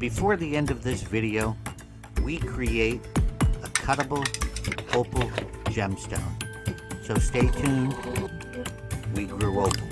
Before the end of this video, we create a cuttable opal gemstone. So stay tuned. We grew opal.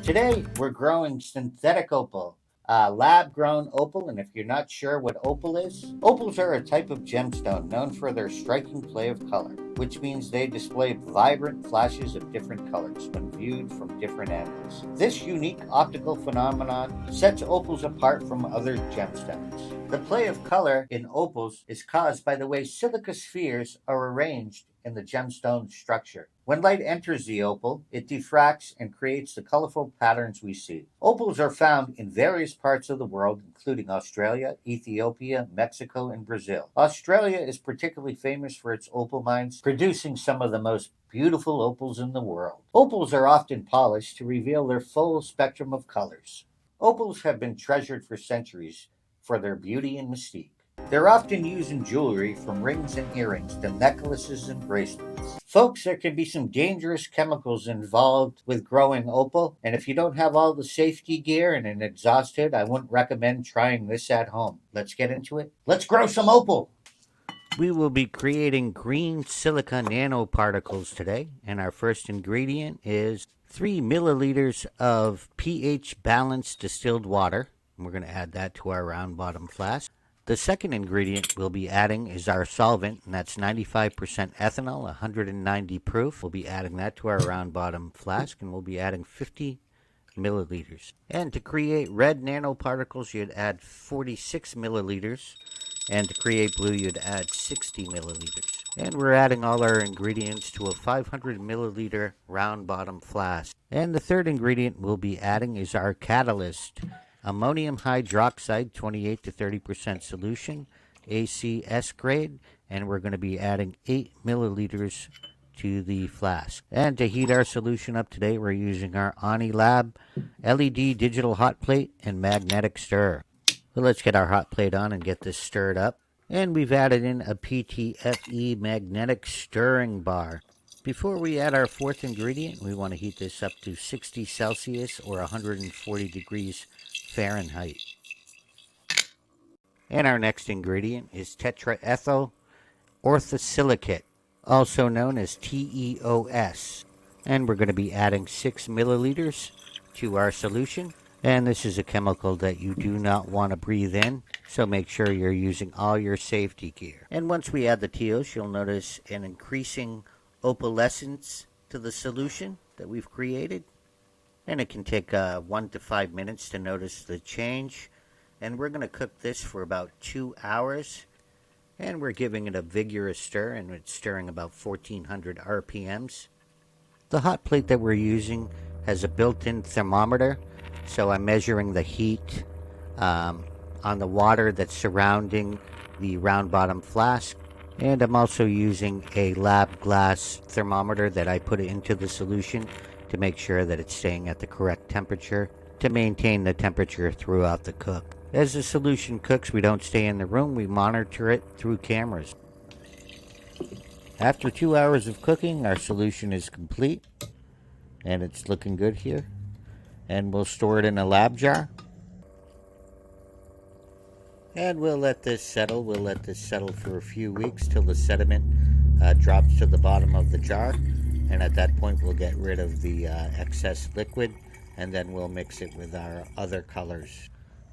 Today we're growing synthetic opal, lab-grown opal, and if you're not sure what opal is, opals are a type of gemstone known for their striking play of color, which means they display vibrant flashes of different colors when viewed from different angles. This unique optical phenomenon sets opals apart from other gemstones. The play of color in opals is caused by the way silica spheres are arranged in the gemstone structure. When light enters the opal, it diffracts and creates the colorful patterns we see. Opals are found in various parts of the world, including Australia, Ethiopia, Mexico, and Brazil. Australia is particularly famous for its opal mines, producing some of the most beautiful opals in the world. Opals are often polished to reveal their full spectrum of colors. Opals have been treasured for centuries for their beauty and mystique. They're often used in jewelry, from rings and earrings to necklaces and bracelets. Folks, there can be some dangerous chemicals involved with growing opal, and if you don't have all the safety gear and an exhaust hood, I wouldn't recommend trying this at home. Let's get into it. Let's grow some opal! We will be creating green silica nanoparticles today, and our first ingredient is 3 milliliters of pH balanced distilled water. And we're going to add that to our round bottom flask. The second ingredient we'll be adding is our solvent, and that's 95% ethanol, 190 proof. We'll be adding that to our round bottom flask, and we'll be adding 50 milliliters. And to create red nanoparticles, you'd add 46 milliliters. And to create blue, you'd add 60 milliliters. And we're adding all our ingredients to a 500 milliliter round bottom flask. And the third ingredient we'll be adding is our catalyst. Ammonium hydroxide, 28 to 30% solution, ACS grade, and we're going to be adding 8 milliliters to the flask. And to heat our solution up today, we're using our Lab LED digital hot plate and magnetic stir. So let's get our hot plate on and get this stirred up. And we've added in a PTFE magnetic stirring bar. Before we add our fourth ingredient, we want to heat this up to 60 Celsius or 140 degrees Fahrenheit. And our next ingredient is tetraethyl orthosilicate, also known as TEOS. And we're going to be adding 6 milliliters to our solution. And this is a chemical that you do not want to breathe in, so make sure you're using all your safety gear. And once we add the TEOS, you'll notice an increasing opalescence to the solution that we've created. And it can take 1 to 5 minutes to notice the change. And we're going to cook this for about 2 hours. And we're giving it a vigorous stir, and it's stirring about 1400 RPMs. The hot plate that we're using has a built-in thermometer. So I'm measuring the heat on the water that's surrounding the round bottom flask. And I'm also using a lab glass thermometer that I put into the solution to make sure that it's staying at the correct temperature to maintain the temperature throughout the cook. As the solution cooks, we don't stay in the room, we monitor it through cameras. After 2 hours of cooking, our solution is complete, and it's looking good here. And we'll store it in a lab jar. And we'll let this settle. We'll let this settle for a few weeks till the sediment drops to the bottom of the jar. And at that point, we'll get rid of the excess liquid, and then we'll mix it with our other colors.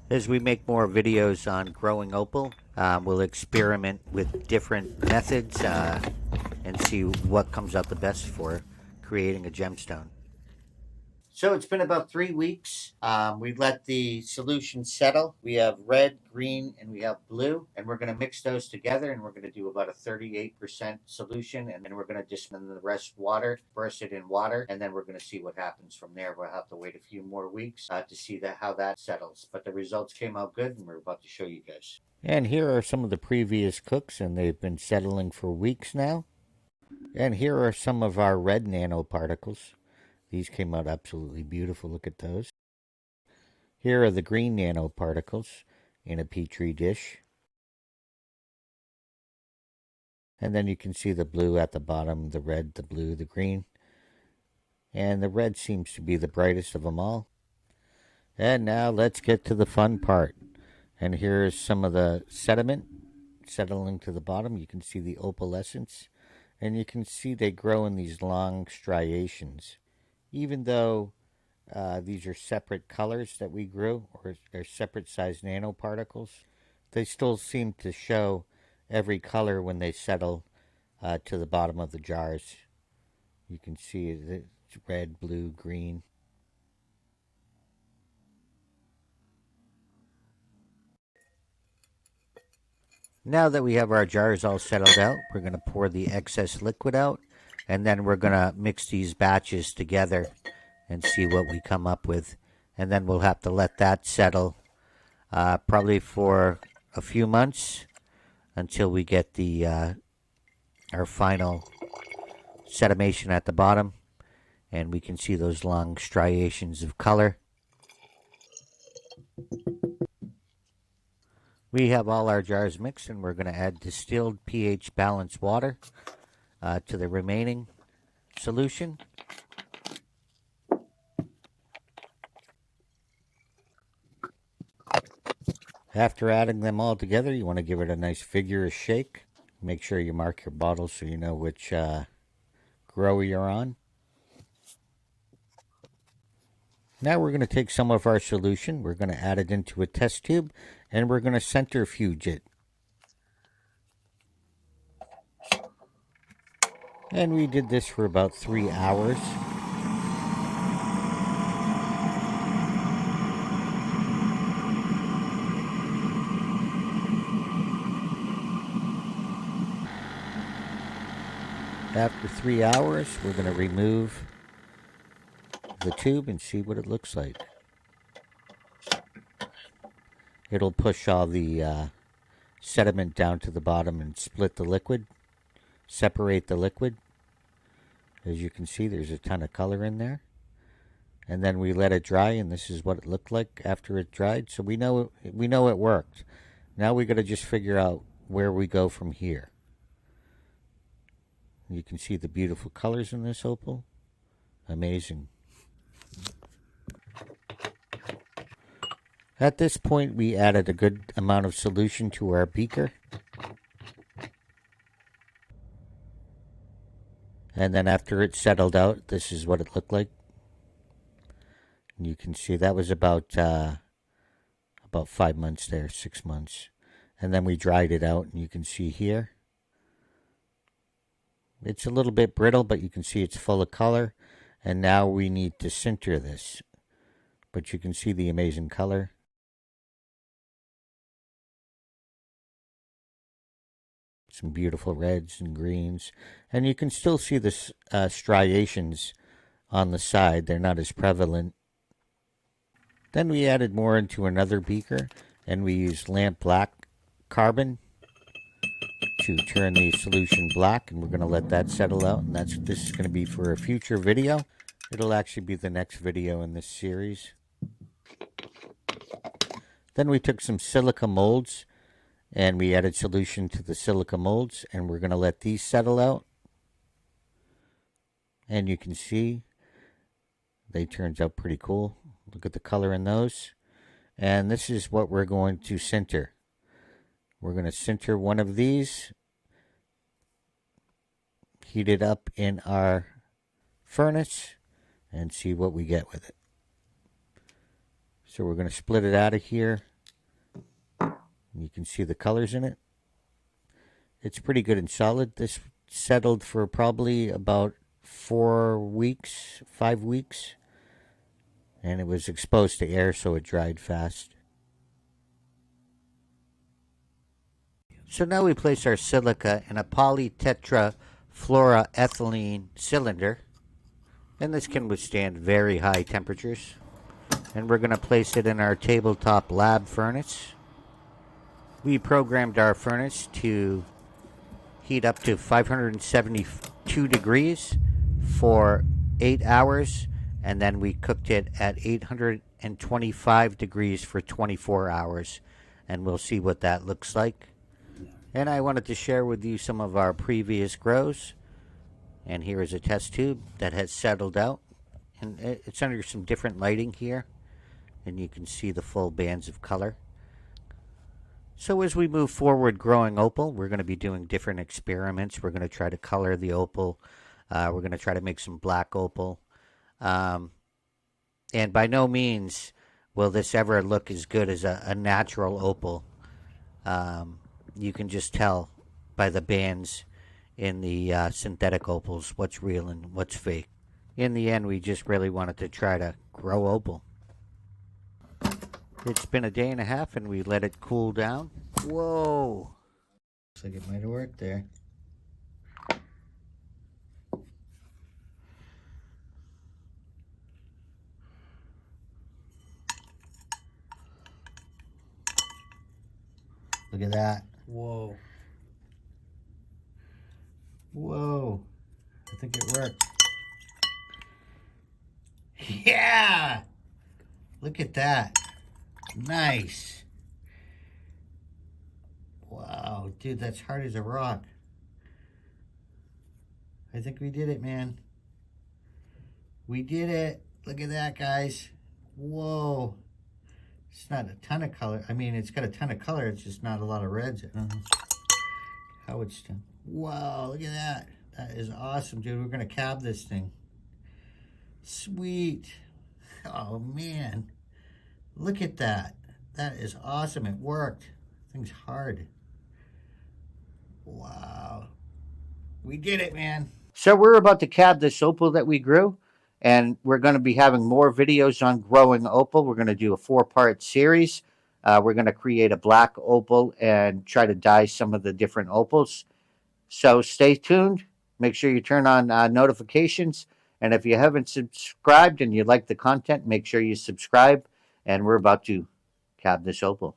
As we make more videos on growing opal, we'll experiment with different methods and see what comes out the best for creating a gemstone. So it's been about 3 weeks. We let the solution settle. We have red, green, and we have blue. And we're going to mix those together, and we're going to do about a 38% solution. And then we're going to just in the rest water, burst it in water, and then we're going to see what happens from there. We'll have to wait a few more weeks to see how that settles. But the results came out good, and we're about to show you guys. And here are some of the previous cooks, and they've been settling for weeks now. And here are some of our red nanoparticles. These came out absolutely beautiful. Look at those. Here are the green nanoparticles in a petri dish. And then you can see the blue at the bottom, the red, the blue, the green. And the red seems to be the brightest of them all. And now let's get to the fun part. And here's some of the sediment settling to the bottom. You can see the opalescence, and you can see they grow in these long striations. Even though these are separate colors that we grew, or they're separate sized nanoparticles, they still seem to show every color when they settle to the bottom of the jars. You can see it's red, blue, green. Now that we have our jars all settled out, we're going to pour the excess liquid out, and then we're going to mix these batches together and see what we come up with. And then we'll have to let that settle probably for a few months until we get the our final sedimation at the bottom, and we can see those long striations of color. We have all our jars mixed, and we're going to add distilled pH balanced water to the remaining solution. After adding them all together, you want to give it a nice vigorous shake. Make sure you mark your bottle so you know which grower you're on. Now we're going to take some of our solution, we're going to add it into a test tube, and we're going to centrifuge it. And we did this for about 3 hours. After 3 hours, we're going to remove the tube and see what it looks like. It'll push all the sediment down to the bottom and split the liquid, separate the liquid. As you can see, there's a ton of color in there. And then we let it dry, and this is what it looked like after it dried. So we know it worked. Now we got to just figure out where we go from here. You can see the beautiful colors in this opal. Amazing. At this point, we added a good amount of solution to our beaker. And then after it settled out, this is what it looked like. And you can see that was about 5 months there, 6 months. And then we dried it out, and you can see here. It's a little bit brittle, but you can see it's full of color. And now we need to sinter this. But you can see the amazing color. Some beautiful reds and greens. And you can still see the striations on the side. They're not as prevalent. Then we added more into another beaker, and we used lamp black carbon to turn the solution black, and we're going to let that settle out, and this is going to be for a future video. It'll actually be the next video in this series. Then we took some silica molds, and we added solution to the silica molds, and we're going to let these settle out. And you can see they turned out pretty cool. Look at the color in those. And this is what we're going to sinter. We're going to sinter one of these, heat it up in our furnace, and see what we get with it. So we're going to split it out of here. You can see the colors in it. It's pretty good and solid. This settled for probably about 4 weeks, 5 weeks. And it was exposed to air, so it dried fast. So now we place our silica in a polytetrafluoroethylene cylinder. And this can withstand very high temperatures. And we're going to place it in our tabletop lab furnace. We programmed our furnace to heat up to 572 degrees for 8 hours. And then we cooked it at 825 degrees for 24 hours. And we'll see what that looks like. And I wanted to share with you some of our previous grows. And here is a test tube that has settled out. And it's under some different lighting here. and you can see the full bands of color. So as we move forward growing opal, we're going to be doing different experiments. We're going to try to color the opal. We're going to try to make some black opal. Um, and by no means will this ever look as good as a natural opal. You can just tell by the bands in the synthetic opals what's real and what's fake. In the end, we just really wanted to try to grow opal. It's been a day and a half and we let it cool down. Whoa! Looks like it might have worked there. Look at that. Whoa. Whoa. I think it worked. Yeah! Look at that. Nice. Wow, dude, that's hard as a rock. I think we did it, man. We did it. Look at that, guys. Whoa. It's not a ton of color. I mean, it's got a ton of color. It's just not a lot of reds. How it's done. Wow, look at that. That is awesome, dude. We're going to cab this thing. Sweet. Oh, man. Look at that. That is awesome. It worked. Thing's hard. Wow. We did it, man. So we're about to cab this opal that we grew, and we're going to be having more videos on growing opal. We're going to do a 4-part series. We're going to create a black opal and try to dye some of the different opals. So stay tuned. Make sure you turn on notifications. And if you haven't subscribed and you like the content, make sure you subscribe. And we're about to cab this opal.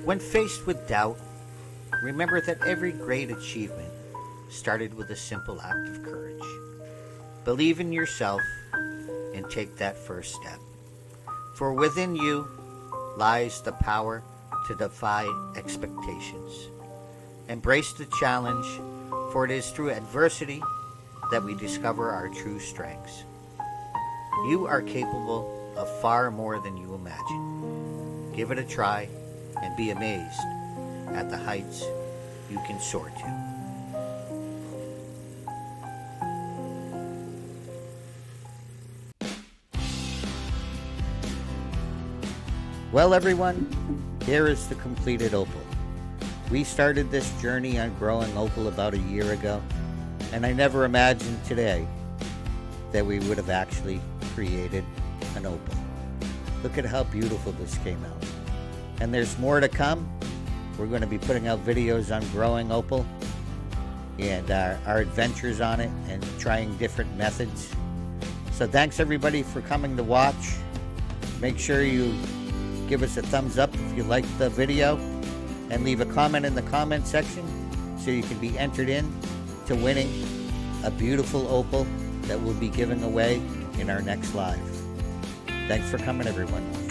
When faced with doubt, remember that every great achievement started with a simple act of courage. Believe in yourself and take that first step. For within you lies the power to defy expectations. Embrace the challenge, for it is through adversity that we discover our true strengths. You are capable of far more than you imagine. Give it a try and be amazed at the heights you can soar to. Well, everyone, here is the completed opal. We started this journey on growing opal about a year ago, and I never imagined today that we would have actually created an opal. Look at how beautiful this came out. And there's more to come. We're going to be putting out videos on growing opal and our adventures on it and trying different methods. So thanks everybody for coming to watch. Make sure you give us a thumbs up if you liked the video and leave a comment in the comment section so you can be entered in to winning a beautiful opal that we'll be giving away in our next live. Thanks for coming, everyone.